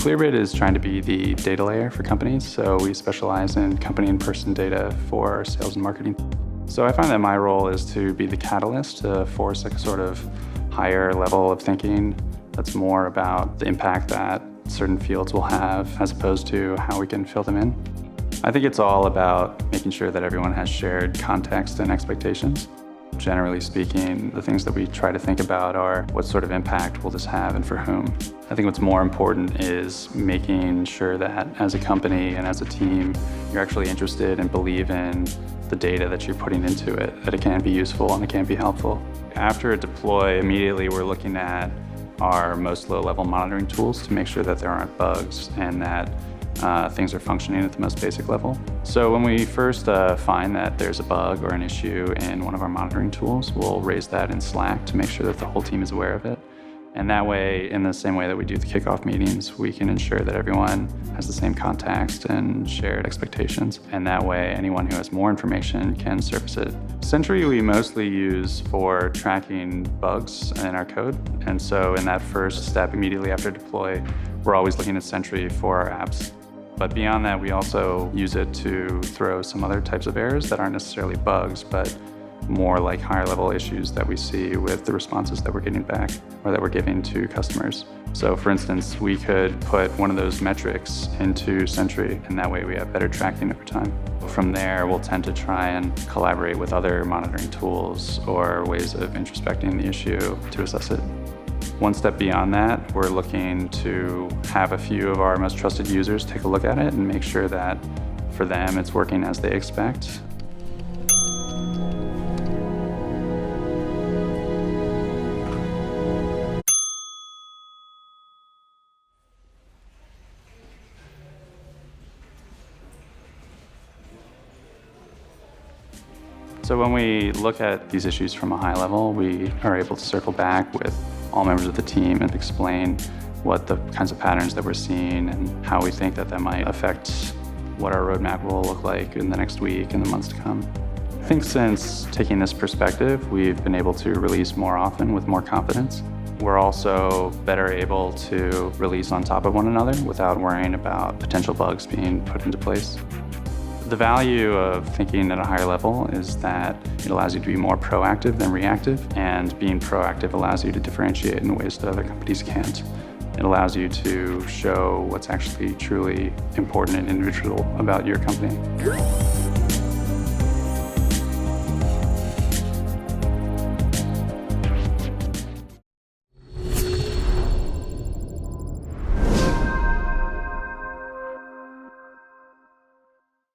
Clearbit is trying to be the data layer for companies, so we specialize in company and person data for sales and marketing. So I find that my role is to be the catalyst to force a sort of higher level of thinking that's more about the impact that certain fields will have as opposed to how we can fill them in. I think it's all about making sure that everyone has shared context and expectations. Generally speaking, the things that we try to think about are what sort of impact will this have and for whom. I think what's more important is making sure that as a company and as a team, you're actually interested and believe in the data that you're putting into it, that it can be useful and it can be helpful. After a deploy, immediately we're looking at our most low-level monitoring tools to make sure that there aren't bugs and that things are functioning at the most basic level. So when we first find that there's a bug or an issue in one of our monitoring tools, we'll raise that in Slack to make sure that the whole team is aware of it. And that way, in the same way that we do the kickoff meetings, we can ensure that everyone has the same context and shared expectations. And that way, anyone who has more information can surface it. Sentry we mostly use for tracking bugs in our code. And so in that first step, immediately after deploy, we're always looking at Sentry for our apps. But beyond that, we also use it to throw some other types of errors that aren't necessarily bugs, but more like higher level issues that we see with the responses that we're getting back or that we're giving to customers. So for instance, we could put one of those metrics into Sentry, and that way we have better tracking over time. From there, we'll tend to try and collaborate with other monitoring tools or ways of introspecting the issue to assess it. One step beyond that, we're looking to have a few of our most trusted users take a look at it and make sure that for them it's working as they expect. So when we look at these issues from a high level, we are able to circle back with all members of the team and explain what the kinds of patterns that we're seeing and how we think that that might affect what our roadmap will look like in the next week and the months to come. I think since taking this perspective, we've been able to release more often with more confidence. We're also better able to release on top of one another without worrying about potential bugs being put into place. The value of thinking at a higher level is that it allows you to be more proactive than reactive, and being proactive allows you to differentiate in ways that other companies can't. It allows you to show what's actually truly important and individual about your company.